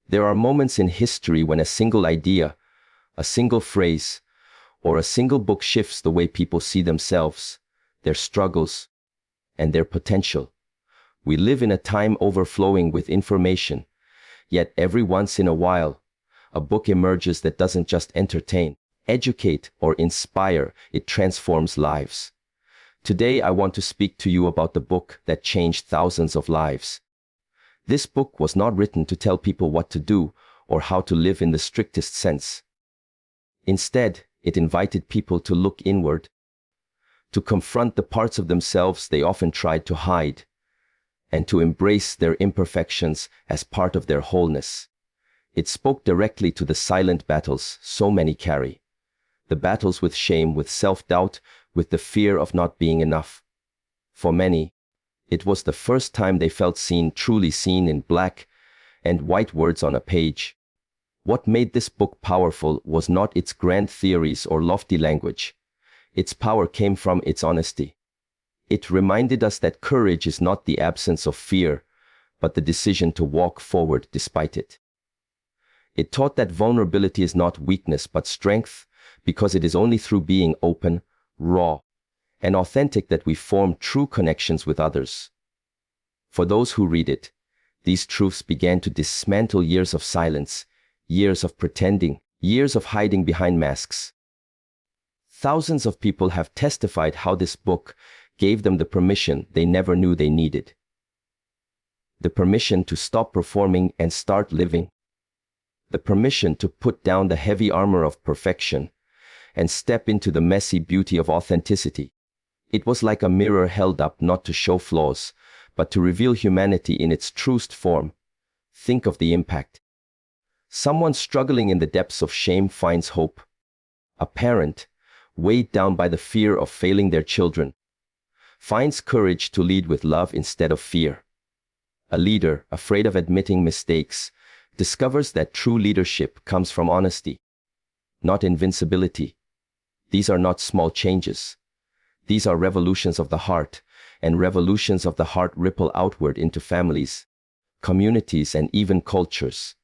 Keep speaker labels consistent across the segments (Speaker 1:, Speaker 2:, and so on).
Speaker 1: There are moments in history when a single idea, a single phrase, or a single book shifts the way people see themselves, their struggles, and their potential. We live in a time overflowing with information, yet every once in a while, a book emerges that doesn't just entertain, educate, or inspire, it transforms lives. Today, I want to speak to you about the book that changed thousands of lives. This book was not written to tell people what to do or how to live in the strictest sense. Instead, it invited people to look inward, to confront the parts of themselves they often tried to hide, and to embrace their imperfections as part of their wholeness. It spoke directly to the silent battles so many carry. The battles with shame, with self-doubt, with the fear of not being enough. For many, it was the first time they felt seen, truly seen, in black and white words on a page. What made this book powerful was not its grand theories or lofty language. Its power came from its honesty. It reminded us that courage is not the absence of fear, but the decision to walk forward despite it. It taught that vulnerability is not weakness but strength, because it is only through being open, raw, and authentic that we form true connections with others. For those who read it, these truths began to dismantle years of silence, years of pretending, years of hiding behind masks. Thousands of people have testified how this book gave them the permission they never knew they needed. The permission to stop performing and start living. The permission to put down the heavy armor of perfection and step into the messy beauty of authenticity. It was like a mirror held up not to show flaws, but to reveal humanity in its truest form. Think of the impact. Someone struggling in the depths of shame finds hope. A parent, weighed down by the fear of failing their children, finds courage to lead with love instead of fear. A leader, afraid of admitting mistakes, discovers that true leadership comes from honesty, not invincibility. These are not small changes. These are revolutions of the heart, and revolutions of the heart ripple outward into families, communities, and even cultures.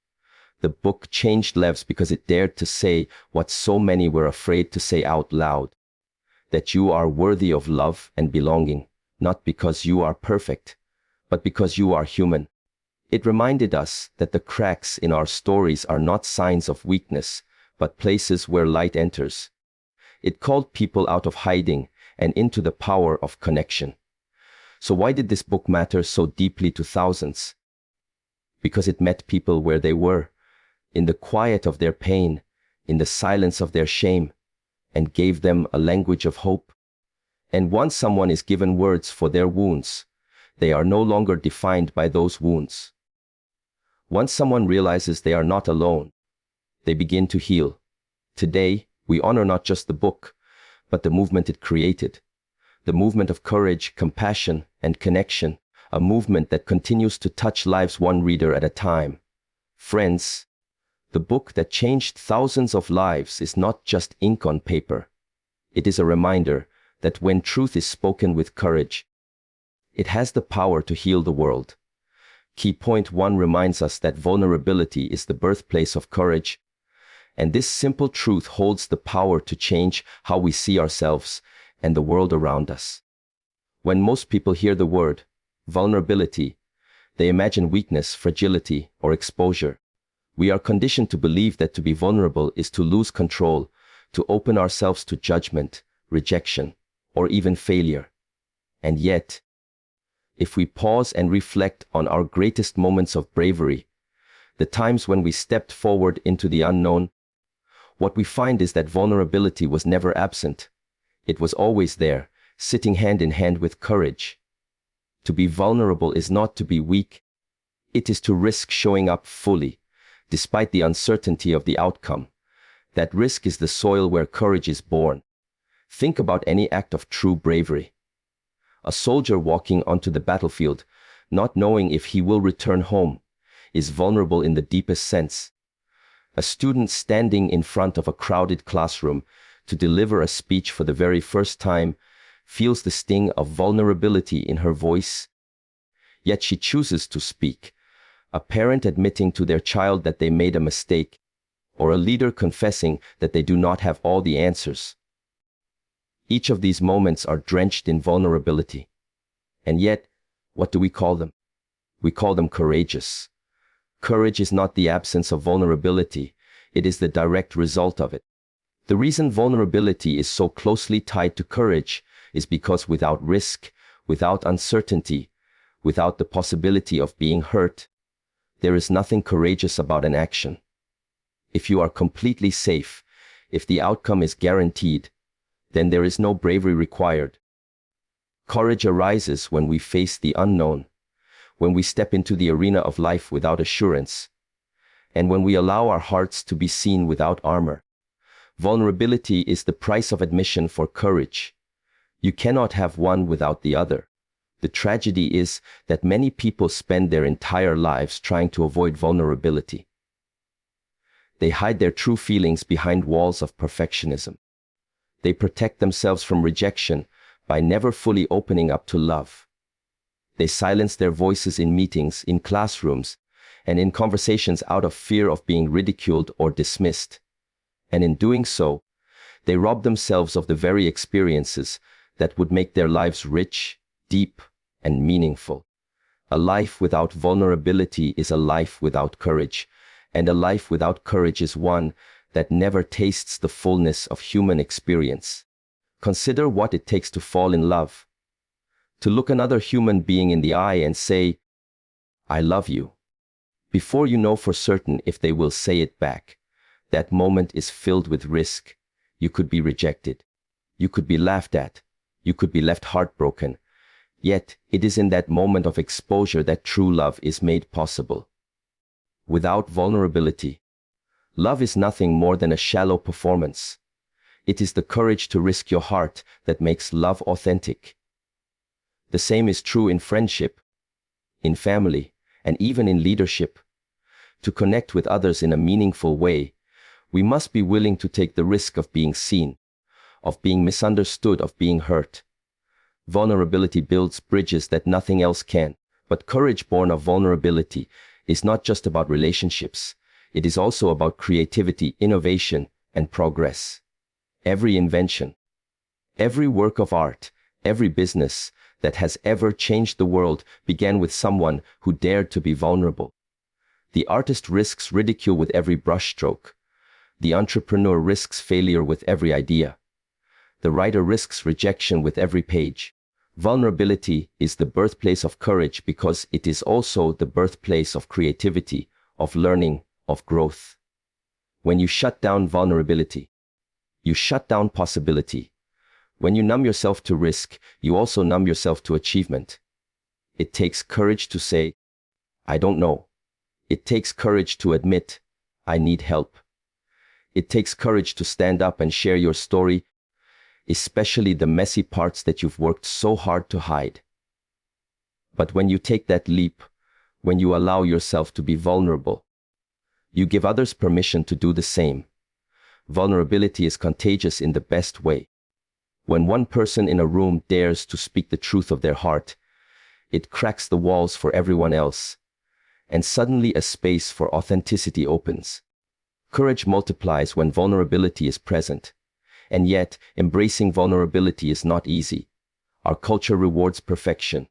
Speaker 1: The book changed lives because it dared to say what so many were afraid to say out loud: that you are worthy of love and belonging, not because you are perfect, but because you are human. It reminded us that the cracks in our stories are not signs of weakness, but places where light enters. It called people out of hiding and into the power of connection. So why did this book matter so deeply to thousands? Because it met people where they were, in the quiet of their pain, in the silence of their shame, and gave them a language of hope. And once someone is given words for their wounds, they are no longer defined by those wounds. Once someone realizes they are not alone, they begin to heal. Today, we honor not just the book, but the movement it created. The movement of courage, compassion, and connection. A movement that continues to touch lives one reader at a time. Friends, the book that changed thousands of lives is not just ink on paper. It is a reminder that when truth is spoken with courage, it has the power to heal the world. Key point 1 reminds us that vulnerability is the birthplace of courage, and this simple truth holds the power to change how we see ourselves and the world around us. When most people hear the word vulnerability, they imagine weakness, fragility, or exposure. We are conditioned to believe that to be vulnerable is to lose control, to open ourselves to judgment, rejection, or even failure. And yet, if we pause and reflect on our greatest moments of bravery, the times when we stepped forward into the unknown, what we find is that vulnerability was never absent. It was always there, sitting hand in hand with courage. To be vulnerable is not to be weak. It is to risk showing up fully, despite the uncertainty of the outcome. That risk is the soil where courage is born. Think about any act of true bravery. A soldier walking onto the battlefield, not knowing if he will return home, is vulnerable in the deepest sense. A student standing in front of a crowded classroom to deliver a speech for the very first time feels the sting of vulnerability in her voice. Yet she chooses to speak. a parent admitting to their child that they made a mistake, or a leader confessing that they do not have all the answers. Each of these moments are drenched in vulnerability. And yet, what do we call them? We call them courageous. Courage is not the absence of vulnerability, it is the direct result of it. The reason vulnerability is so closely tied to courage is because without risk, without uncertainty, without the possibility of being hurt, there is nothing courageous about an action. If you are completely safe, if the outcome is guaranteed, then there is no bravery required. Courage arises when we face the unknown, when we step into the arena of life without assurance, and when we allow our hearts to be seen without armor. Vulnerability is the price of admission for courage. You cannot have one without the other. The tragedy is that many people spend their entire lives trying to avoid vulnerability. They hide their true feelings behind walls of perfectionism. They protect themselves from rejection by never fully opening up to love. They silence their voices in meetings, in classrooms, and in conversations out of fear of being ridiculed or dismissed. And in doing so, they rob themselves of the very experiences that would make their lives rich, deep, and meaningful. A life without vulnerability is a life without courage, and a life without courage is one that never tastes the fullness of human experience. Consider what it takes to fall in love. To look another human being in the eye and say, "I love you," before you know for certain if they will say it back. That moment is filled with risk. You could be rejected. You could be laughed at. You could be left heartbroken. Yet, it is in that moment of exposure that true love is made possible. Without vulnerability, love is nothing more than a shallow performance. It is the courage to risk your heart that makes love authentic. The same is true in friendship, in family, and even in leadership. To connect with others in a meaningful way, we must be willing to take the risk of being seen, of being misunderstood, of being hurt. Vulnerability builds bridges that nothing else can, but courage born of vulnerability is not just about relationships. It is also about creativity, innovation, and progress. Every invention, every work of art, every business that has ever changed the world began with someone who dared to be vulnerable. The artist risks ridicule with every brushstroke. The entrepreneur risks failure with every idea. The writer risks rejection with every page. Vulnerability is the birthplace of courage because it is also the birthplace of creativity, of learning, of growth. When you shut down vulnerability, you shut down possibility. When you numb yourself to risk, you also numb yourself to achievement. It takes courage to say, "I don't know." It takes courage to admit, "I need help." It takes courage to stand up and share your story, especially the messy parts that you've worked so hard to hide. But when you take that leap, when you allow yourself to be vulnerable, you give others permission to do the same. Vulnerability is contagious in the best way. When one person in a room dares to speak the truth of their heart, it cracks the walls for everyone else, and suddenly a space for authenticity opens. Courage multiplies when vulnerability is present. And yet, embracing vulnerability is not easy. Our culture rewards perfection.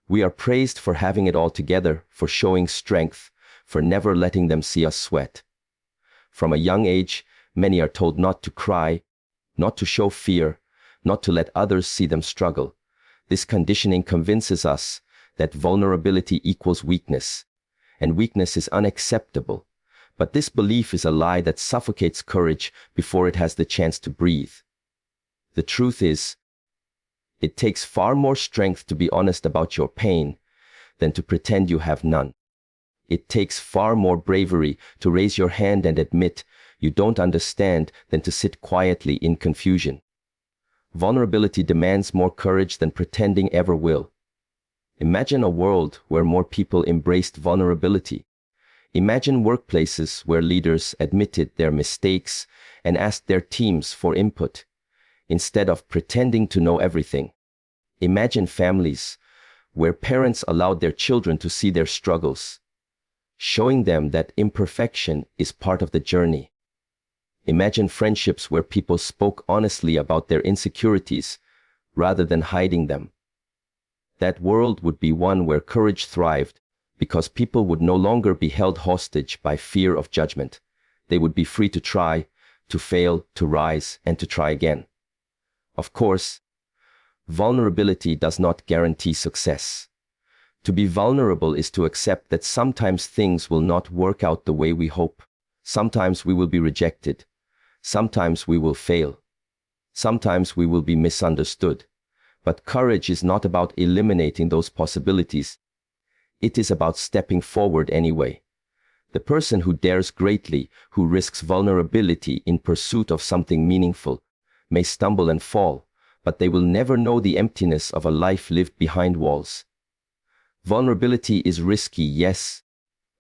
Speaker 1: We are praised for having it all together, for showing strength, for never letting them see us sweat. From a young age, many are told not to cry, not to show fear, not to let others see them struggle. This conditioning convinces us that vulnerability equals weakness, and weakness is unacceptable. But this belief is a lie that suffocates courage before it has the chance to breathe. The truth is, it takes far more strength to be honest about your pain than to pretend you have none. It takes far more bravery to raise your hand and admit you don't understand than to sit quietly in confusion. Vulnerability demands more courage than pretending ever will. Imagine a world where more people embraced vulnerability. Imagine workplaces where leaders admitted their mistakes and asked their teams for input, instead of pretending to know everything. Imagine families where parents allowed their children to see their struggles, showing them that imperfection is part of the journey. Imagine friendships where people spoke honestly about their insecurities rather than hiding them. That world would be one where courage thrived because people would no longer be held hostage by fear of judgment. They would be free to try, to fail, to rise, and to try again. Of course, vulnerability does not guarantee success. To be vulnerable is to accept that sometimes things will not work out the way we hope. Sometimes we will be rejected. Sometimes we will fail. Sometimes we will be misunderstood. But courage is not about eliminating those possibilities. It is about stepping forward anyway. The person who dares greatly, who risks vulnerability in pursuit of something meaningful, may stumble and fall, but they will never know the emptiness of a life lived behind walls. Vulnerability is risky, yes,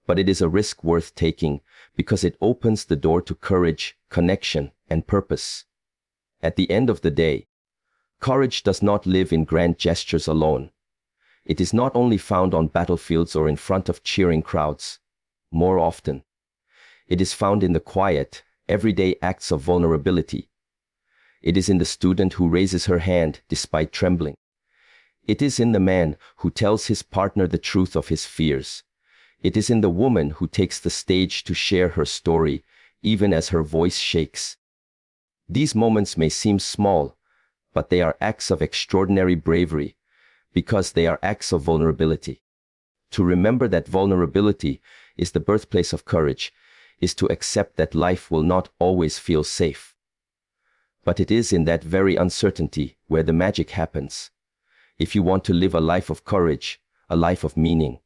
Speaker 1: but it is a risk worth taking because it opens the door to courage, connection, and purpose. At the end of the day, courage does not live in grand gestures alone. It is not only found on battlefields or in front of cheering crowds. More often, it is found in the quiet, everyday acts of vulnerability. It is in the student who raises her hand despite trembling. It is in the man who tells his partner the truth of his fears. It is in the woman who takes the stage to share her story, even as her voice shakes. These moments may seem small, but they are acts of extraordinary bravery, because they are acts of vulnerability. To remember that vulnerability is the birthplace of courage is to accept that life will not always feel safe. But it is in that very uncertainty where the magic happens. If you want to live a life of courage, a life of meaning,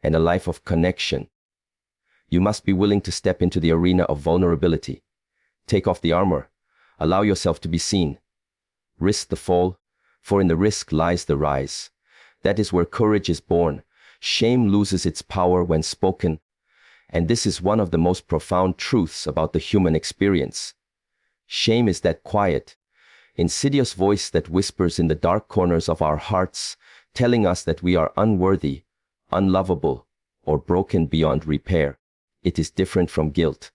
Speaker 1: and a life of connection, you must be willing to step into the arena of vulnerability. Take off the armor. Allow yourself to be seen. Risk the fall, for in the risk lies the rise. That is where courage is born. Shame loses its power when spoken, and this is one of the most profound truths about the human experience. Shame is that quiet, insidious voice that whispers in the dark corners of our hearts, telling us that we are unworthy, unlovable, or broken beyond repair. It is different from guilt.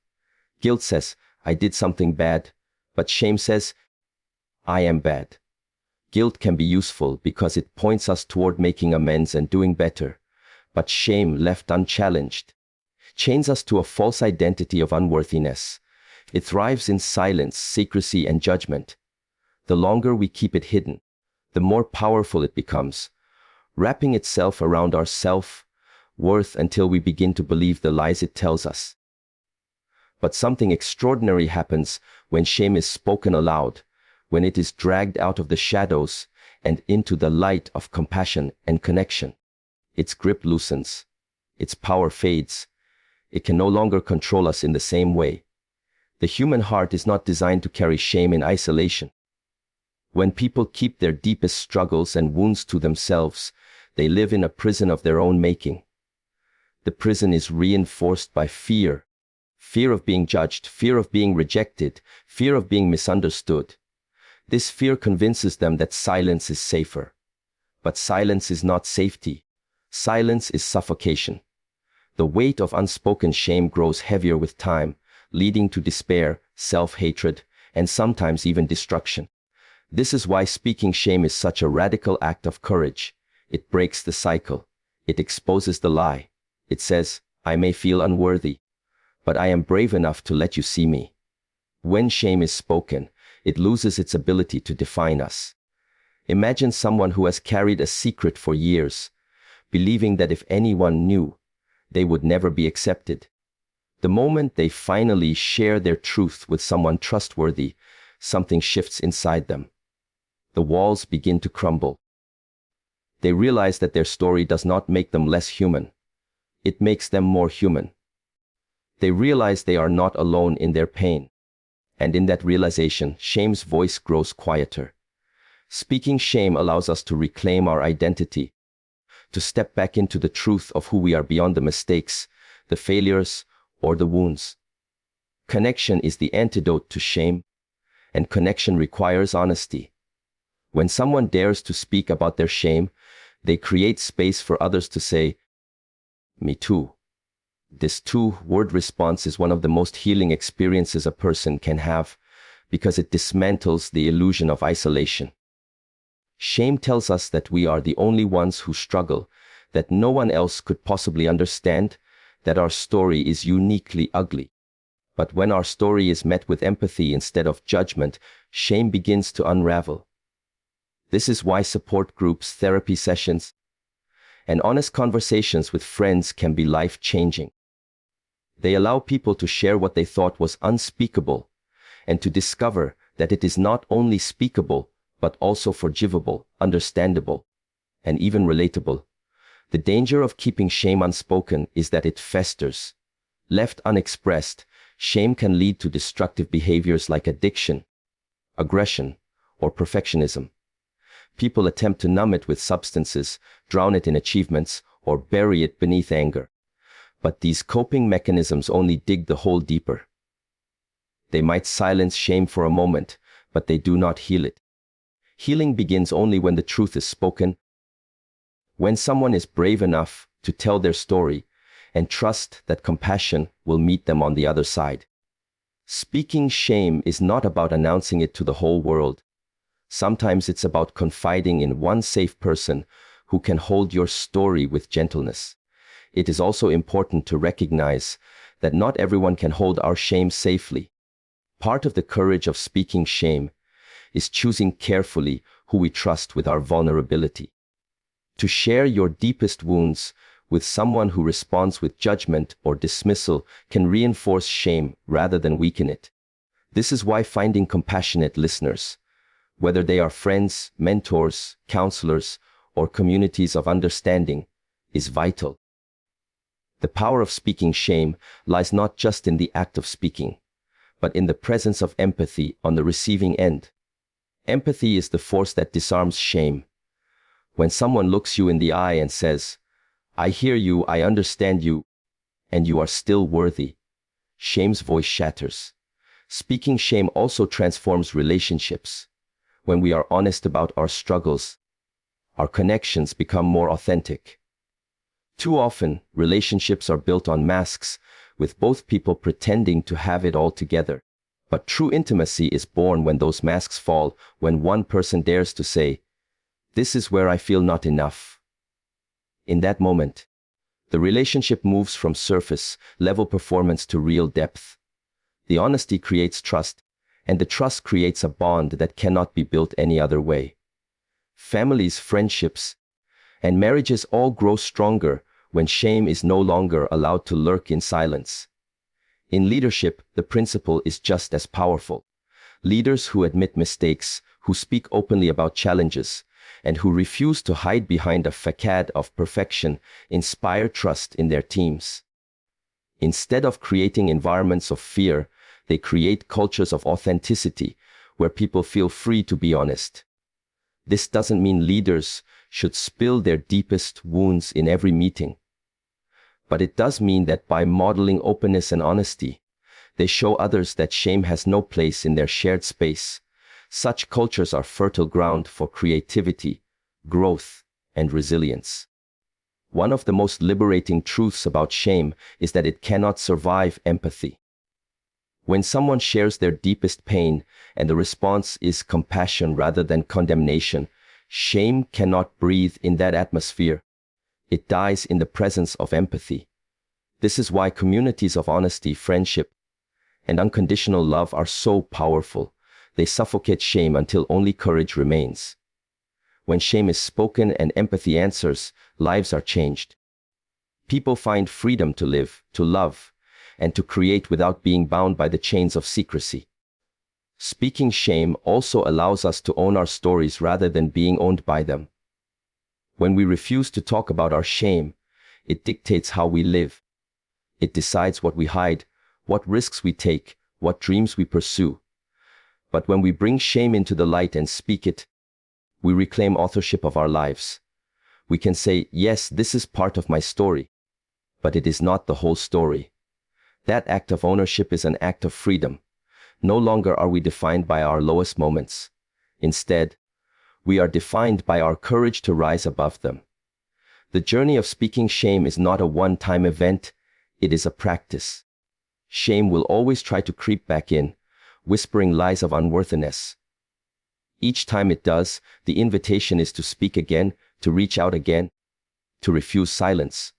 Speaker 1: Guilt says, I did something bad, but shame says, I am bad. Guilt can be useful because it points us toward making amends and doing better, but shame, left unchallenged, chains us to a false identity of unworthiness. It thrives in silence, secrecy, and judgment. The longer we keep it hidden, the more powerful it becomes, wrapping itself around our self-worth until we begin to believe the lies it tells us. But something extraordinary happens when shame is spoken aloud, when it is dragged out of the shadows and into the light of compassion and connection. Its grip loosens. Its power fades. It can no longer control us in the same way. The human heart is not designed to carry shame in isolation. When people keep their deepest struggles and wounds to themselves, they live in a prison of their own making. The prison is reinforced by fear. Fear of being judged, fear of being rejected, fear of being misunderstood. This fear convinces them that silence is safer. But silence is not safety. Silence is suffocation. The weight of unspoken shame grows heavier with time, leading to despair, self-hatred, and sometimes even destruction. This is why speaking shame is such a radical act of courage. It breaks the cycle. It exposes the lie. It says, I may feel unworthy, but I am brave enough to let you see me. When shame is spoken, it loses its ability to define us. Imagine someone who has carried a secret for years, believing that if anyone knew, they would never be accepted. The moment they finally share their truth with someone trustworthy, something shifts inside them. The walls begin to crumble. They realize that their story does not make them less human. It makes them more human. They realize they are not alone in their pain. And in that realization, shame's voice grows quieter. Speaking shame allows us to reclaim our identity, to step back into the truth of who we are beyond the mistakes, the failures, or the wounds. Connection is the antidote to shame, and connection requires honesty. When someone dares to speak about their shame, they create space for others to say, me too. This two-word response is one of the most healing experiences a person can have because it dismantles the illusion of isolation. Shame tells us that we are the only ones who struggle, that no one else could possibly understand, that our story is uniquely ugly. But when our story is met with empathy instead of judgment, shame begins to unravel. This is why support groups, therapy sessions, and honest conversations with friends can be life-changing. They allow people to share what they thought was unspeakable, and to discover that it is not only speakable, but also forgivable, understandable, and even relatable. The danger of keeping shame unspoken is that it festers. Left unexpressed, shame can lead to destructive behaviors like addiction, aggression, or perfectionism. People attempt to numb it with substances, drown it in achievements, or bury it beneath anger. But these coping mechanisms only dig the hole deeper. They might silence shame for a moment, but they do not heal it. Healing begins only when the truth is spoken, when someone is brave enough to tell their story and trust that compassion will meet them on the other side. Speaking shame is not about announcing it to the whole world. Sometimes it's about confiding in one safe person who can hold your story with gentleness. It is also important to recognize that not everyone can hold our shame safely. Part of the courage of speaking shame is choosing carefully who we trust with our vulnerability. To share your deepest wounds with someone who responds with judgment or dismissal can reinforce shame rather than weaken it. This is why finding compassionate listeners, whether they are friends, mentors, counselors, or communities of understanding, is vital. The power of speaking shame lies not just in the act of speaking, but in the presence of empathy on the receiving end. Empathy is the force that disarms shame. When someone looks you in the eye and says, "I hear you, I understand you, and you are still worthy," shame's voice shatters. Speaking shame also transforms relationships. When we are honest about our struggles, our connections become more authentic. Too often, relationships are built on masks, with both people pretending to have it all together. But true intimacy is born when those masks fall, when one person dares to say, "This is where I feel not enough." In that moment, the relationship moves from surface-level performance to real depth. The honesty creates trust, and the trust creates a bond that cannot be built any other way. Families, friendships, and marriages all grow stronger when shame is no longer allowed to lurk in silence. In leadership, the principle is just as powerful. Leaders who admit mistakes, who speak openly about challenges, and who refuse to hide behind a facade of perfection inspire trust in their teams. Instead of creating environments of fear, they create cultures of authenticity where people feel free to be honest. This doesn't mean leaders should spill their deepest wounds in every meeting. But it does mean that by modeling openness and honesty, they show others that shame has no place in their shared space. Such cultures are fertile ground for creativity, growth, and resilience. One of the most liberating truths about shame is that it cannot survive empathy. When someone shares their deepest pain and the response is compassion rather than condemnation, shame cannot breathe in that atmosphere. It dies in the presence of empathy. This is why communities of honesty, friendship, and unconditional love are so powerful. They suffocate shame until only courage remains. When shame is spoken and empathy answers, lives are changed. People find freedom to live, to love, and to create without being bound by the chains of secrecy. Speaking shame also allows us to own our stories rather than being owned by them. When we refuse to talk about our shame, it dictates how we live. It decides what we hide, what risks we take, what dreams we pursue. But when we bring shame into the light and speak it, we reclaim authorship of our lives. We can say, "Yes, this is part of my story," but it is not the whole story. That act of ownership is an act of freedom. No longer are we defined by our lowest moments. Instead, we are defined by our courage to rise above them. The journey of speaking shame is not a one-time event. It is a practice. Shame will always try to creep back in, whispering lies of unworthiness. Each time it does, the invitation is to speak again, to reach out again, to refuse silence.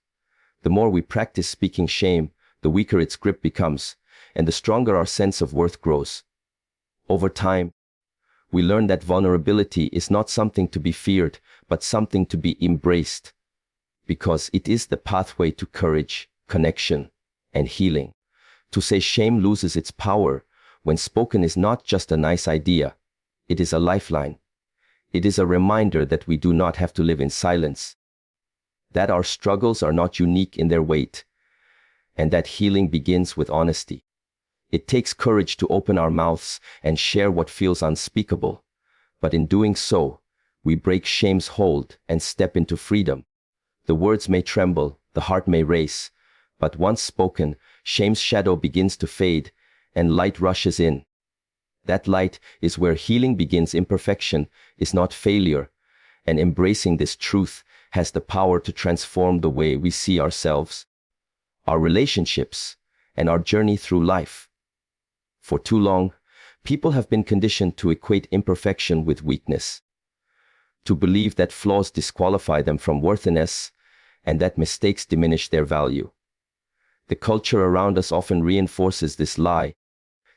Speaker 1: The more we practice speaking shame, the weaker its grip becomes, and the stronger our sense of worth grows. Over time, we learn that vulnerability is not something to be feared, but something to be embraced, because it is the pathway to courage, connection, and healing. To say shame loses its power when spoken is not just a nice idea. It is a lifeline. It is a reminder that we do not have to live in silence, that our struggles are not unique in their weight, and that healing begins with honesty. It takes courage to open our mouths and share what feels unspeakable, but in doing so, we break shame's hold and step into freedom. The words may tremble, the heart may race, but once spoken, shame's shadow begins to fade, and light rushes in. That light is where healing begins. Imperfection is not failure, and embracing this truth has the power to transform the way we see ourselves, our relationships, and our journey through life. For too long, people have been conditioned to equate imperfection with weakness, to believe that flaws disqualify them from worthiness, and that mistakes diminish their value. The culture around us often reinforces this lie,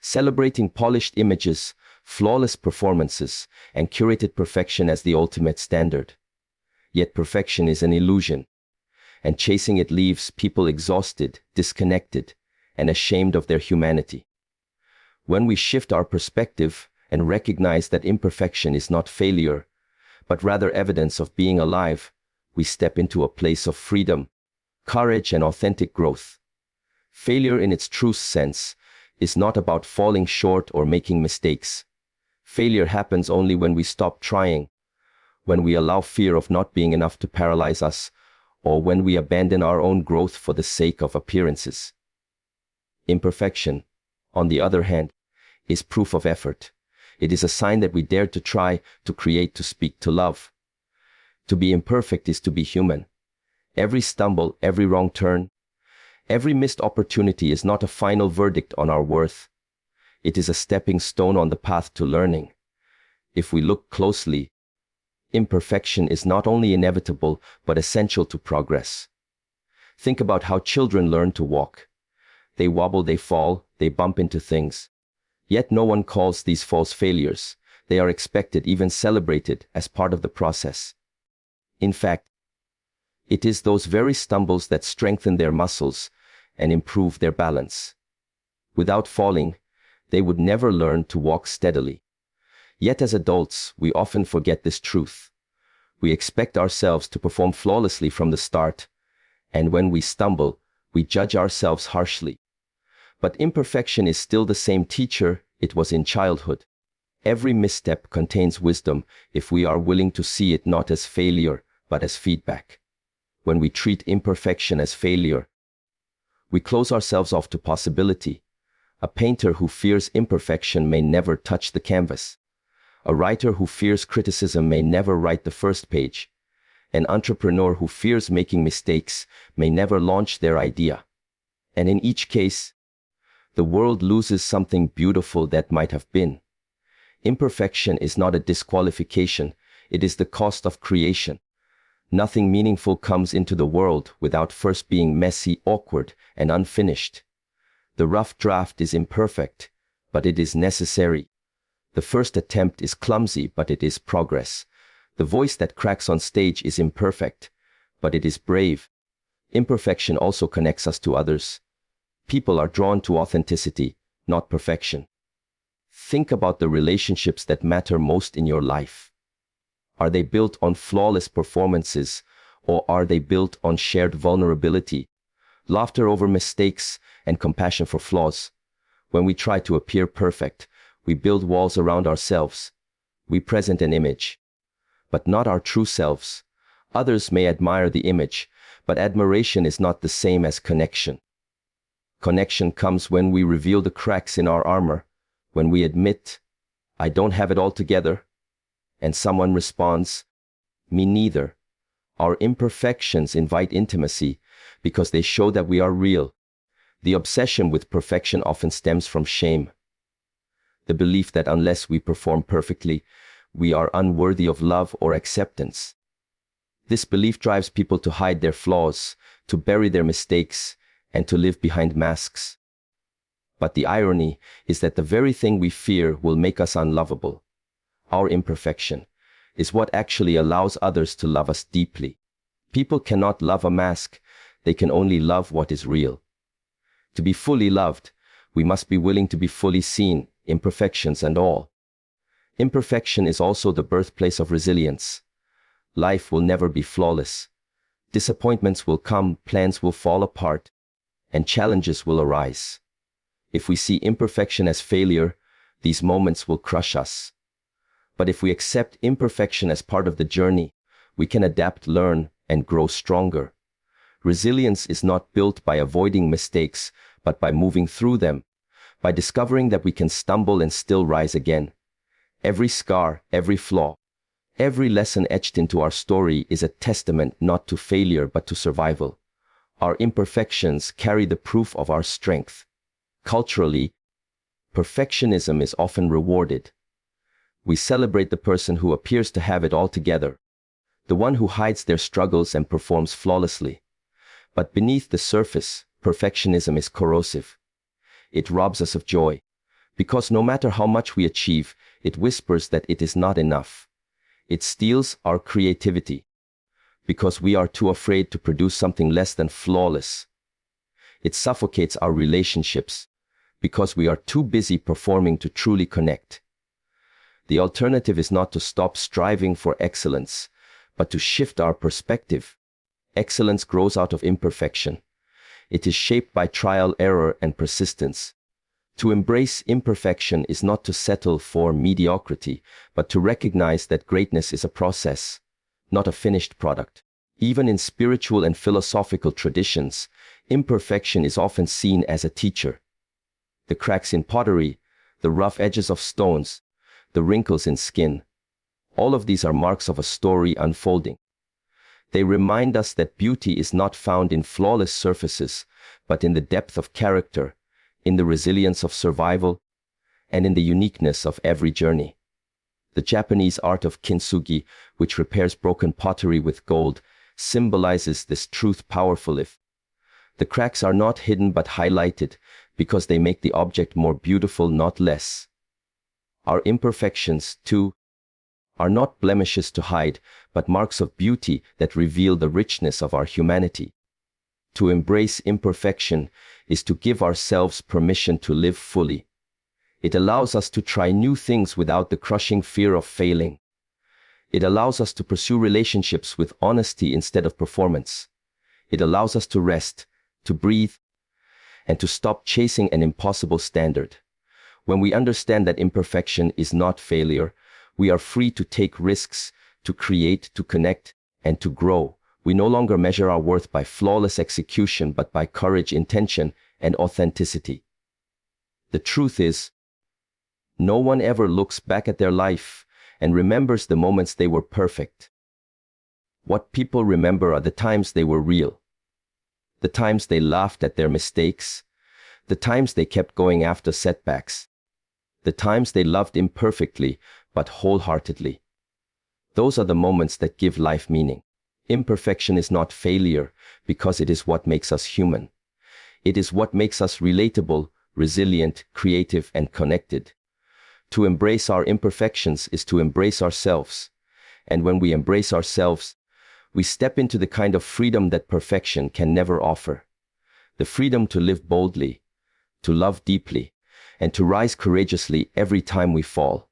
Speaker 1: celebrating polished images, flawless performances, and curated perfection as the ultimate standard. Yet perfection is an illusion, and chasing it leaves people exhausted, disconnected, and ashamed of their humanity. When we shift our perspective and recognize that imperfection is not failure, but rather evidence of being alive, we step into a place of freedom, courage, and authentic growth. Failure in its true sense is not about falling short or making mistakes. Failure happens only when we stop trying, when we allow fear of not being enough to paralyze us, or when we abandon our own growth for the sake of appearances. Imperfection, on the other hand, is proof of effort. It is a sign that we dared to try, to create, to speak, to love. To be imperfect is to be human. Every stumble, every wrong turn, every missed opportunity is not a final verdict on our worth. It is a stepping stone on the path to learning. If we look closely, imperfection is not only inevitable, but essential to progress. Think about how children learn to walk. They wobble, they fall, they bump into things. Yet no one calls these falls failures. They are expected, even celebrated, as part of the process. In fact, it is those very stumbles that strengthen their muscles and improve their balance. Without falling, they would never learn to walk steadily. Yet as adults, we often forget this truth. We expect ourselves to perform flawlessly from the start, and when we stumble, we judge ourselves harshly. But imperfection is still the same teacher it was in childhood. Every misstep contains wisdom if we are willing to see it not as failure, but as feedback. When we treat imperfection as failure, we close ourselves off to possibility. A painter who fears imperfection may never touch the canvas. A writer who fears criticism may never write the first page. An entrepreneur who fears making mistakes may never launch their idea. And in each case, the world loses something beautiful that might have been. Imperfection is not a disqualification, it is the cost of creation. Nothing meaningful comes into the world without first being messy, awkward, and unfinished. The rough draft is imperfect, but it is necessary. The first attempt is clumsy, but it is progress. The voice that cracks on stage is imperfect, but it is brave. Imperfection also connects us to others. People are drawn to authenticity, not perfection. Think about the relationships that matter most in your life. Are they built on flawless performances, or are they built on shared vulnerability, laughter over mistakes, and compassion for flaws? When we try to appear perfect, we build walls around ourselves. We present an image, but not our true selves. Others may admire the image, but admiration is not the same as connection. Connection comes when we reveal the cracks in our armor, when we admit, "I don't have it all together," and someone responds, "Me neither." Our imperfections invite intimacy because they show that we are real. The obsession with perfection often stems from shame, the belief that unless we perform perfectly, we are unworthy of love or acceptance. This belief drives people to hide their flaws, to bury their mistakes, and to live behind masks. But the irony is that the very thing we fear will make us unlovable. Our imperfection is what actually allows others to love us deeply. People cannot love a mask, they can only love what is real. To be fully loved, we must be willing to be fully seen, imperfections and all. Imperfection is also the birthplace of resilience. Life will never be flawless. Disappointments will come, plans will fall apart, and challenges will arise. If we see imperfection as failure, these moments will crush us. But if we accept imperfection as part of the journey, we can adapt, learn, and grow stronger. Resilience is not built by avoiding mistakes, but by moving through them, by discovering that we can stumble and still rise again. Every scar, every flaw, every lesson etched into our story is a testament not to failure but to survival. Our imperfections carry the proof of our strength. Culturally, perfectionism is often rewarded. We celebrate the person who appears to have it all together, the one who hides their struggles and performs flawlessly. But beneath the surface, perfectionism is corrosive. It robs us of joy, because no matter how much we achieve, it whispers that it is not enough. It steals our creativity, because we are too afraid to produce something less than flawless. It suffocates our relationships, because we are too busy performing to truly connect. The alternative is not to stop striving for excellence, but to shift our perspective. Excellence grows out of imperfection. It is shaped by trial, error, and persistence. To embrace imperfection is not to settle for mediocrity, but to recognize that greatness is a process, not a finished product. Even in spiritual and philosophical traditions, imperfection is often seen as a teacher. The cracks in pottery, the rough edges of stones, the wrinkles in skin, all of these are marks of a story unfolding. They remind us that beauty is not found in flawless surfaces, but in the depth of character, in the resilience of survival, and in the uniqueness of every journey. The Japanese art of kintsugi, which repairs broken pottery with gold, symbolizes this truth powerfully. The cracks are not hidden but highlighted, because they make the object more beautiful, not less. Our imperfections, too, are not blemishes to hide, but marks of beauty that reveal the richness of our humanity. To embrace imperfection is to give ourselves permission to live fully. It allows us to try new things without the crushing fear of failing. It allows us to pursue relationships with honesty instead of performance. It allows us to rest, to breathe, and to stop chasing an impossible standard. When we understand that imperfection is not failure, we are free to take risks, to create, to connect, and to grow. We no longer measure our worth by flawless execution, but by courage, intention, and authenticity. The truth is, no one ever looks back at their life and remembers the moments they were perfect. What people remember are the times they were real, the times they laughed at their mistakes, the times they kept going after setbacks, the times they loved imperfectly but wholeheartedly. Those are the moments that give life meaning. Imperfection is not failure, because it is what makes us human. It is what makes us relatable, resilient, creative, and connected. To embrace our imperfections is to embrace ourselves. And when we embrace ourselves, we step into the kind of freedom that perfection can never offer. The freedom to live boldly, to love deeply, and to rise courageously every time we fall.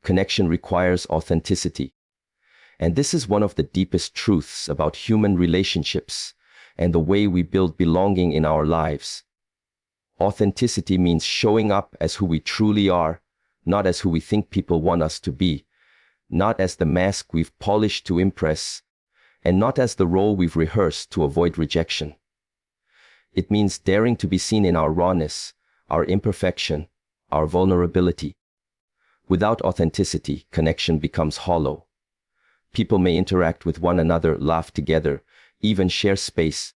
Speaker 1: Connection requires authenticity. And this is one of the deepest truths about human relationships and the way we build belonging in our lives. Authenticity means showing up as who we truly are, not as who we think people want us to be, not as the mask we've polished to impress, and not as the role we've rehearsed to avoid rejection. It means daring to be seen in our rawness, our imperfection, our vulnerability. Without authenticity, connection becomes hollow. People may interact with one another, laugh together, even share space,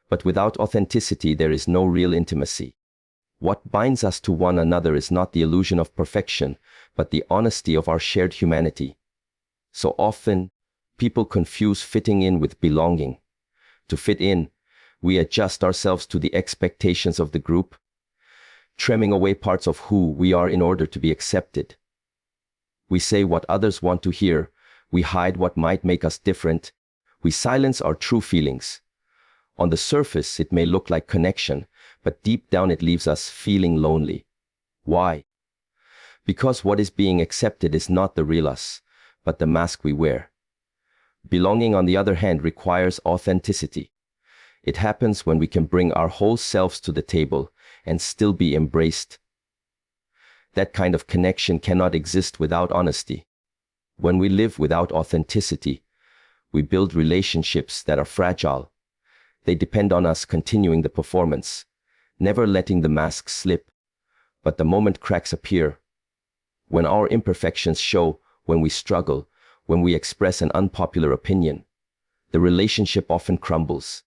Speaker 1: But without authenticity, there is no real intimacy. What binds us to one another is not the illusion of perfection, but the honesty of our shared humanity. So often, people confuse fitting in with belonging. To fit in, we adjust ourselves to the expectations of the group, trimming away parts of who we are in order to be accepted. We say what others want to hear, we hide what might make us different, we silence our true feelings. On the surface, it may look like connection, but deep down it leaves us feeling lonely. Why? Because what is being accepted is not the real us, but the mask we wear. Belonging, on the other hand, requires authenticity. It happens when we can bring our whole selves to the table and still be embraced. That kind of connection cannot exist without honesty. When we live without authenticity, we build relationships that are fragile. They depend on us continuing the performance, never letting the mask slip. But the moment cracks appear, when our imperfections show, when we struggle, when we express an unpopular opinion, the relationship often crumbles.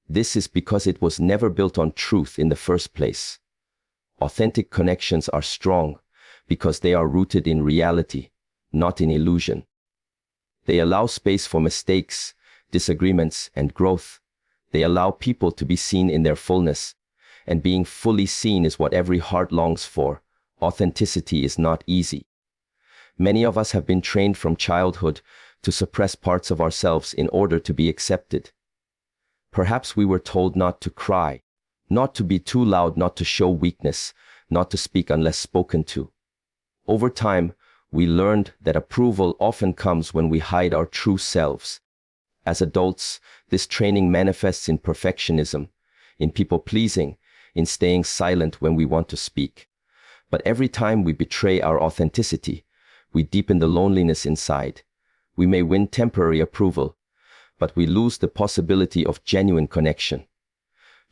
Speaker 1: This is because it was never built on truth in the first place. Authentic connections are strong because they are rooted in reality, not in illusion. They allow space for mistakes, disagreements, and growth. They allow people to be seen in their fullness, and being fully seen is what every heart longs for. Authenticity is not easy. Many of us have been trained from childhood to suppress parts of ourselves in order to be accepted. Perhaps we were told not to cry, not to be too loud, not to show weakness, not to speak unless spoken to. Over time, we learned that approval often comes when we hide our true selves. As adults, this training manifests in perfectionism, in people-pleasing, in staying silent when we want to speak. But every time we betray our authenticity, we deepen the loneliness inside. We may win temporary approval, but we lose the possibility of genuine connection.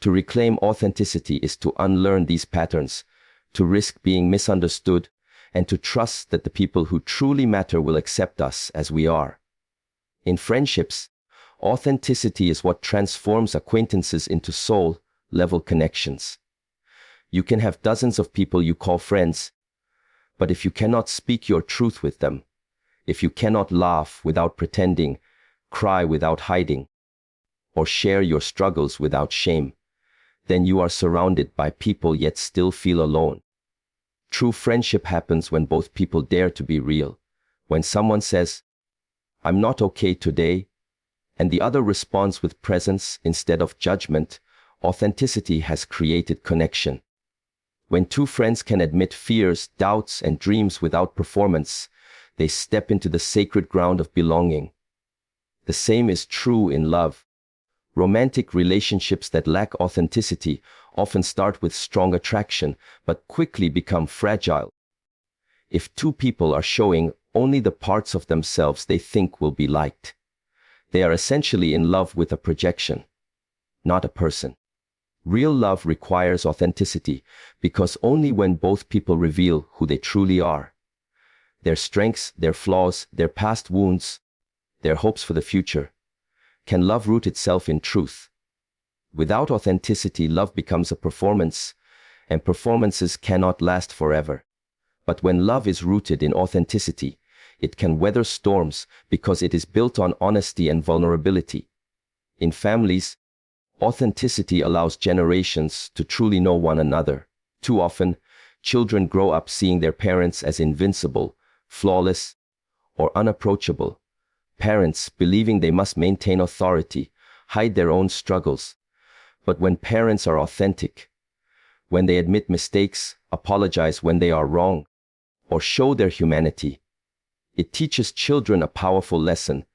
Speaker 1: To reclaim authenticity is to unlearn these patterns, to risk being misunderstood, and to trust that the people who truly matter will accept us as we are. In friendships, authenticity is what transforms acquaintances into soul-level connections. You can have dozens of people you call friends, but if you cannot speak your truth with them, if you cannot laugh without pretending, cry without hiding, or share your struggles without shame, then you are surrounded by people yet still feel alone. True friendship happens when both people dare to be real. When someone says, "I'm not okay today," and the other responds with presence instead of judgment, authenticity has created connection. When two friends can admit fears, doubts, and dreams without performance, they step into the sacred ground of belonging. The same is true in love. Romantic relationships that lack authenticity often start with strong attraction, but quickly become fragile. If two people are showing only the parts of themselves they think will be liked, they are essentially in love with a projection, not a person. Real love requires authenticity because only when both people reveal who they truly are, their strengths, their flaws, their past wounds, their hopes for the future, can love root itself in truth. Without authenticity, love becomes a performance, and performances cannot last forever. But when love is rooted in authenticity, it can weather storms because it is built on honesty and vulnerability. In families, authenticity allows generations to truly know one another. Too often, children grow up seeing their parents as invincible, flawless, or unapproachable. Parents believing they must maintain authority, hide their own struggles. But when parents are authentic, when they admit mistakes, apologize when they are wrong, or show their humanity, it teaches children a powerful lesson.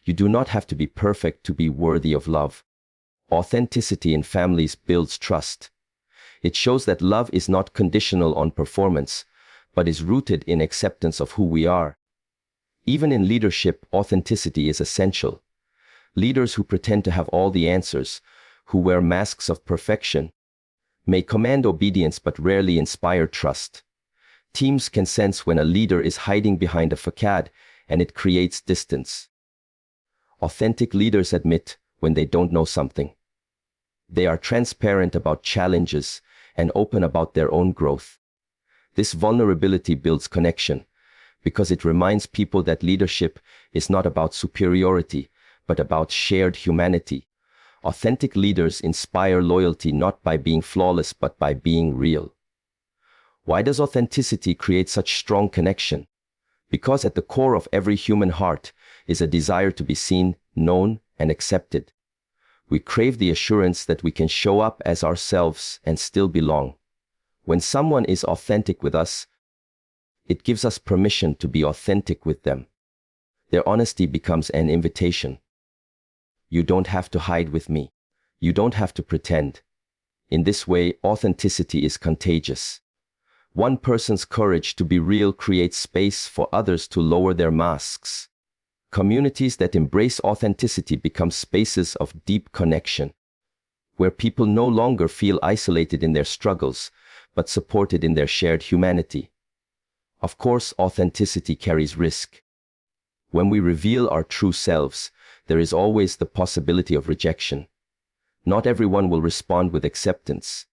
Speaker 1: You do not have to be perfect to be worthy of love. Authenticity in families builds trust. It shows that love is not conditional on performance, but is rooted in acceptance of who we are. Even in leadership, authenticity is essential. Leaders who pretend to have all the answers, who wear masks of perfection, may command obedience but rarely inspire trust. Teams can sense when a leader is hiding behind a facade, and it creates distance. Authentic leaders admit when they don't know something. They are transparent about challenges and open about their own growth. This vulnerability builds connection because it reminds people that leadership is not about superiority, but about shared humanity. Authentic leaders inspire loyalty not by being flawless, but by being real. Why does authenticity create such strong connection? Because at the core of every human heart is a desire to be seen, known, and accepted. We crave the assurance that we can show up as ourselves and still belong. When someone is authentic with us, it gives us permission to be authentic with them. Their honesty becomes an invitation. You don't have to hide with me. You don't have to pretend. In this way, authenticity is contagious. One person's courage to be real creates space for others to lower their masks. Communities that embrace authenticity become spaces of deep connection, where people no longer feel isolated in their struggles, but supported in their shared humanity. Of course, authenticity carries risk. When we reveal our true selves, there is always the possibility of rejection. Not everyone will respond with acceptance.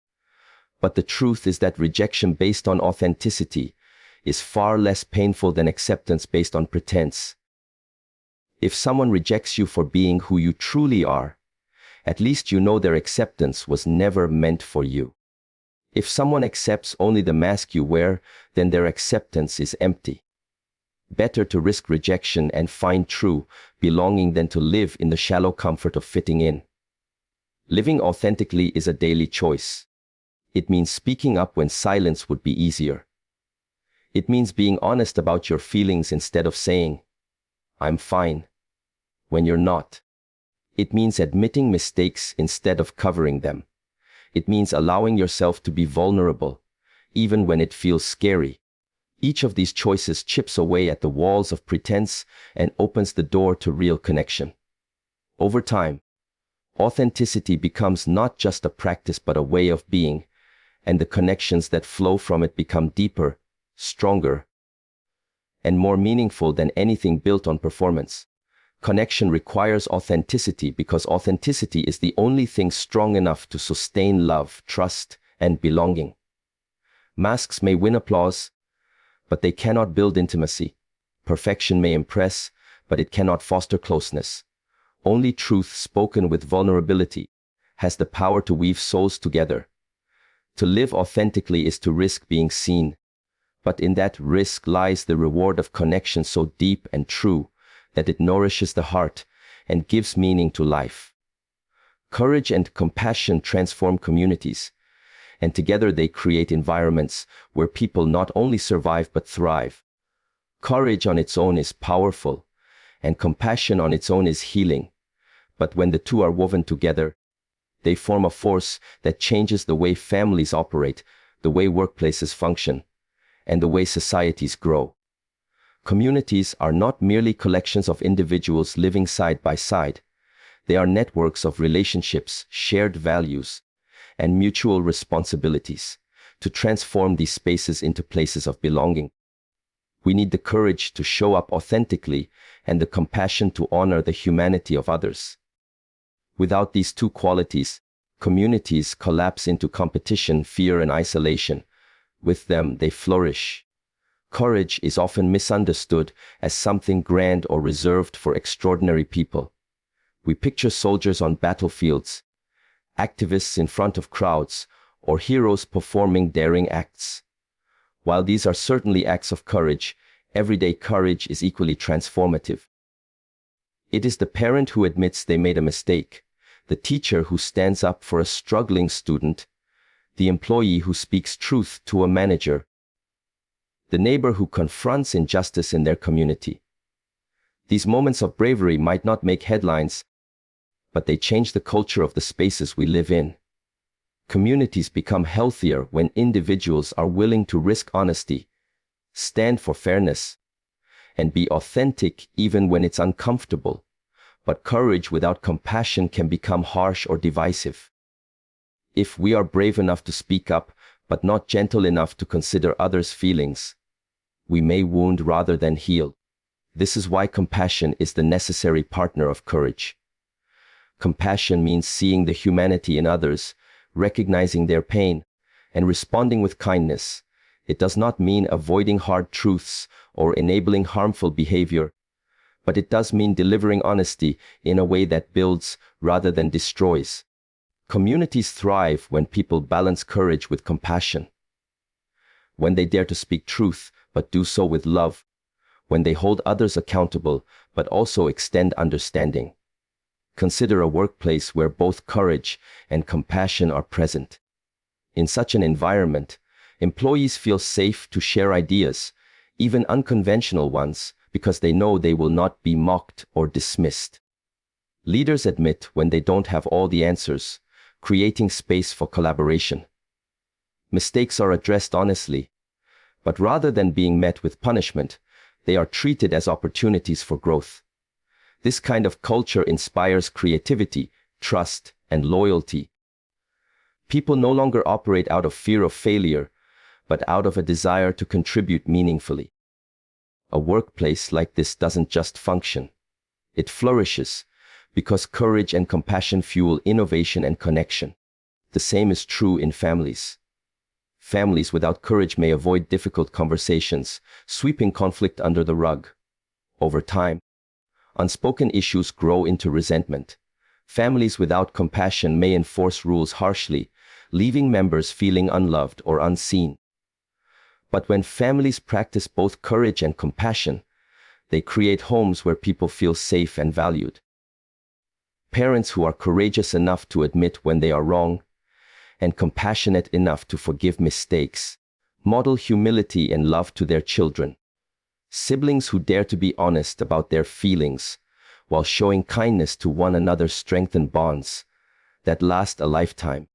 Speaker 1: But the truth is that rejection based on authenticity is far less painful than acceptance based on pretense. If someone rejects you for being who you truly are, at least you know their acceptance was never meant for you. If someone accepts only the mask you wear, then their acceptance is empty. Better to risk rejection and find true belonging than to live in the shallow comfort of fitting in. Living authentically is a daily choice. It means speaking up when silence would be easier. It means being honest about your feelings instead of saying, "I'm fine," when you're not. It means admitting mistakes instead of covering them. It means allowing yourself to be vulnerable, even when it feels scary. Each of these choices chips away at the walls of pretense and opens the door to real connection. Over time, authenticity becomes not just a practice but a way of being, and the connections that flow from it become deeper, stronger, and more meaningful than anything built on performance. Connection requires authenticity because authenticity is the only thing strong enough to sustain love, trust, and belonging. Masks may win applause, but they cannot build intimacy. Perfection may impress, but it cannot foster closeness. Only truth spoken with vulnerability has the power to weave souls together. To live authentically is to risk being seen, but in that risk lies the reward of connection so deep and true that it nourishes the heart and gives meaning to life. Courage and compassion transform communities, and together they create environments where people not only survive but thrive. Courage on its own is powerful, and compassion on its own is healing. But when the two are woven together, they form a force that changes the way families operate, the way workplaces function, and the way societies grow. Communities are not merely collections of individuals living side by side. They are networks of relationships, shared values, and mutual responsibilities. To transform these spaces into places of belonging, we need the courage to show up authentically and the compassion to honor the humanity of others. Without these two qualities, communities collapse into competition, fear, and isolation. With them, they flourish. Courage is often misunderstood as something grand or reserved for extraordinary people. We picture soldiers on battlefields, activists in front of crowds, or heroes performing daring acts. While these are certainly acts of courage, everyday courage is equally transformative. It is the parent who admits they made a mistake, the teacher who stands up for a struggling student, the employee who speaks truth to a manager, the neighbor who confronts injustice in their community. These moments of bravery might not make headlines, but they change the culture of the spaces we live in. Communities become healthier when individuals are willing to risk honesty, stand for fairness, and be authentic even when it's uncomfortable. But courage without compassion can become harsh or divisive. If we are brave enough to speak up, but not gentle enough to consider others' feelings, we may wound rather than heal. This is why compassion is the necessary partner of courage. Compassion means seeing the humanity in others, recognizing their pain, and responding with kindness. It does not mean avoiding hard truths or enabling harmful behavior, but it does mean delivering honesty in a way that builds rather than destroys. Communities thrive when people balance courage with compassion, when they dare to speak truth but do so with love, when they hold others accountable but also extend understanding. Consider a workplace where both courage and compassion are present. In such an environment, employees feel safe to share ideas, even unconventional ones, because they know they will not be mocked or dismissed. Leaders admit when they don't have all the answers, creating space for collaboration. Mistakes are addressed honestly, but rather than being met with punishment, they are treated as opportunities for growth. This kind of culture inspires creativity, trust, and loyalty. People no longer operate out of fear of failure, but out of a desire to contribute meaningfully. A workplace like this doesn't just function. It flourishes because courage and compassion fuel innovation and connection. The same is true in families. Families without courage may avoid difficult conversations, sweeping conflict under the rug. Over time, unspoken issues grow into resentment. Families without compassion may enforce rules harshly, leaving members feeling unloved or unseen. But when families practice both courage and compassion, they create homes where people feel safe and valued. Parents who are courageous enough to admit when they are wrong and compassionate enough to forgive mistakes model humility and love to their children. Siblings who dare to be honest about their feelings while showing kindness to one another strengthen bonds that last a lifetime.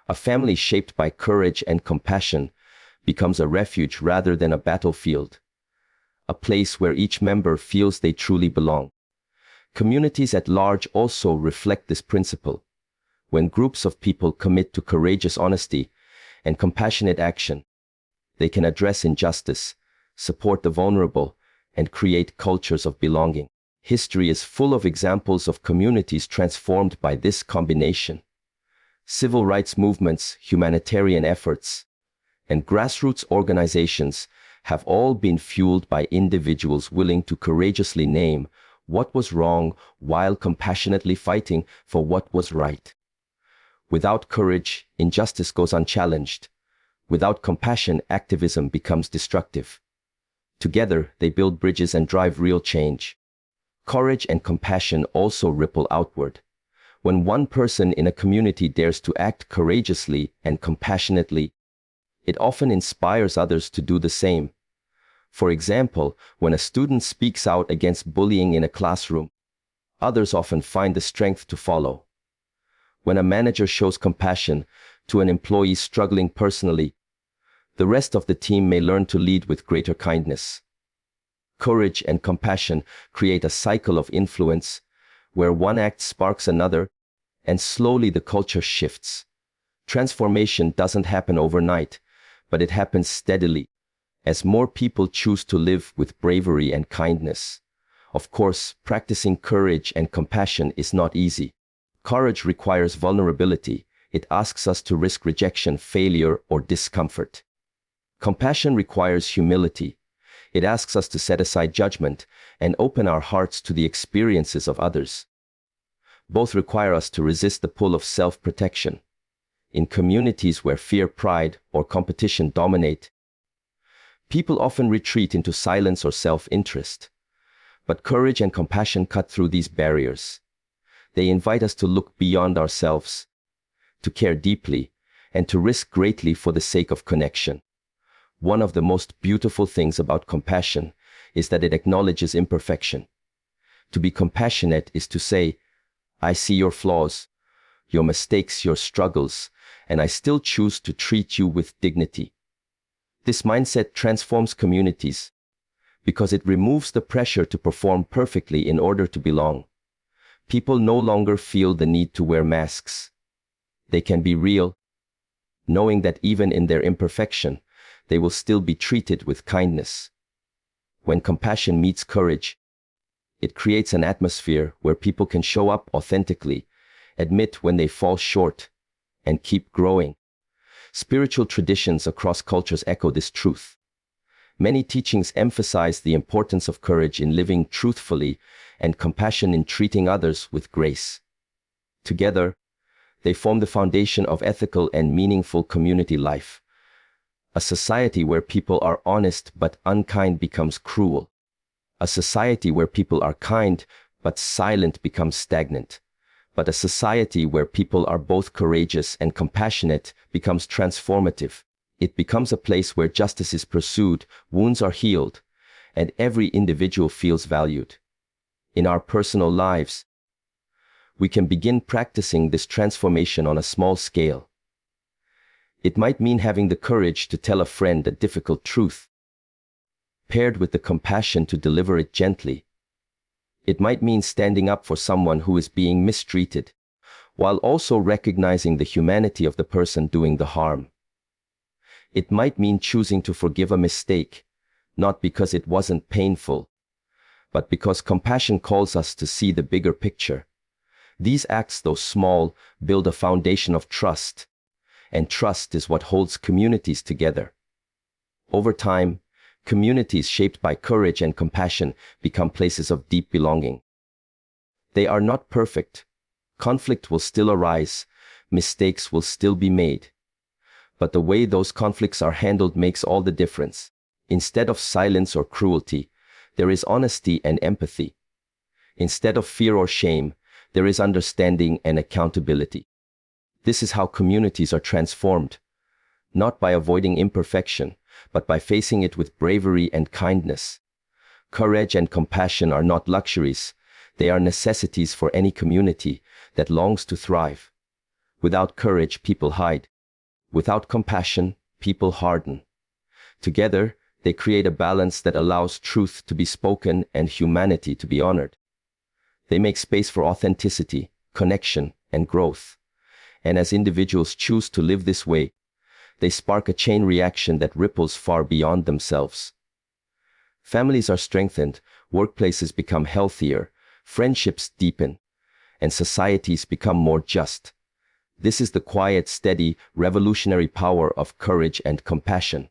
Speaker 1: A family shaped by courage and compassion becomes a refuge rather than a battlefield, a place where each member feels they truly belong. Communities at large also reflect this principle. When groups of people commit to courageous honesty and compassionate action, they can address injustice, support the vulnerable, and create cultures of belonging. History is full of examples of communities transformed by this combination. Civil rights movements, humanitarian efforts, and grassroots organizations have all been fueled by individuals willing to courageously name what was wrong while compassionately fighting for what was right. Without courage, injustice goes unchallenged. Without compassion, activism becomes destructive. Together, they build bridges and drive real change. Courage and compassion also ripple outward. When one person in a community dares to act courageously and compassionately, it often inspires others to do the same. For example, when a student speaks out against bullying in a classroom, others often find the strength to follow. When a manager shows compassion to an employee struggling personally, the rest of the team may learn to lead with greater kindness. Courage and compassion create a cycle of influence where one act sparks another, and slowly the culture shifts. Transformation doesn't happen overnight, but it happens steadily as more people choose to live with bravery and kindness. Of course, practicing courage and compassion is not easy. Courage requires vulnerability. It asks us to risk rejection, failure, or discomfort. Compassion requires humility. It asks us to set aside judgment and open our hearts to the experiences of others. Both require us to resist the pull of self-protection. In communities where fear, pride, or competition dominate, people often retreat into silence or self-interest. But courage and compassion cut through these barriers. They invite us to look beyond ourselves, to care deeply, and to risk greatly for the sake of connection. One of the most beautiful things about compassion is that it acknowledges imperfection. To be compassionate is to say, I see your flaws, your mistakes, your struggles, and I still choose to treat you with dignity. This mindset transforms communities because it removes the pressure to perform perfectly in order to belong. People no longer feel the need to wear masks. They can be real, knowing that even in their imperfection, they will still be treated with kindness. When compassion meets courage, it creates an atmosphere where people can show up authentically admit when they fall short, and keep growing. Spiritual traditions across cultures echo this truth. Many teachings emphasize the importance of courage in living truthfully and compassion in treating others with grace. Together, they form the foundation of ethical and meaningful community life. A society where people are honest but unkind becomes cruel. A society where people are kind but silent becomes stagnant. But a society where people are both courageous and compassionate becomes transformative. It becomes a place where justice is pursued, wounds are healed, and every individual feels valued. In our personal lives, we can begin practicing this transformation on a small scale. It might mean having the courage to tell a friend a difficult truth, paired with the compassion to deliver it gently. It might mean standing up for someone who is being mistreated, while also recognizing the humanity of the person doing the harm. It might mean choosing to forgive a mistake, not because it wasn't painful, but because compassion calls us to see the bigger picture. These acts, though small, build a foundation of trust, and trust is what holds communities together. Over time, communities shaped by courage and compassion become places of deep belonging. They are not perfect. Conflict will still arise, mistakes will still be made. But the way those conflicts are handled makes all the difference. Instead of silence or cruelty, there is honesty and empathy. Instead of fear or shame, there is understanding and accountability. This is how communities are transformed, not by avoiding imperfection, but by facing it with bravery and kindness. Courage and compassion are not luxuries, they are necessities for any community that longs to thrive. Without courage, people hide. Without compassion, people harden. Together, they create a balance that allows truth to be spoken and humanity to be honored. They make space for authenticity, connection, and growth. And as individuals choose to live this way, they spark a chain reaction that ripples far beyond themselves. Families are strengthened, workplaces become healthier, friendships deepen, and societies become more just. This is the quiet, steady, revolutionary power of courage and compassion.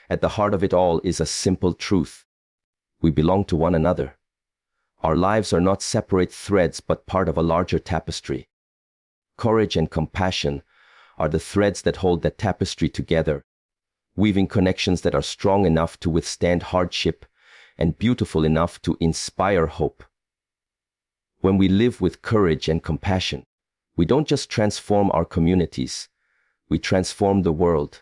Speaker 1: At the heart of it all is a simple truth. We belong to one another. Our lives are not separate threads but part of a larger tapestry. Courage and compassion are the threads that hold that tapestry together, weaving connections that are strong enough to withstand hardship and beautiful enough to inspire hope. When we live with courage and compassion, we don't just transform our communities, we transform the world.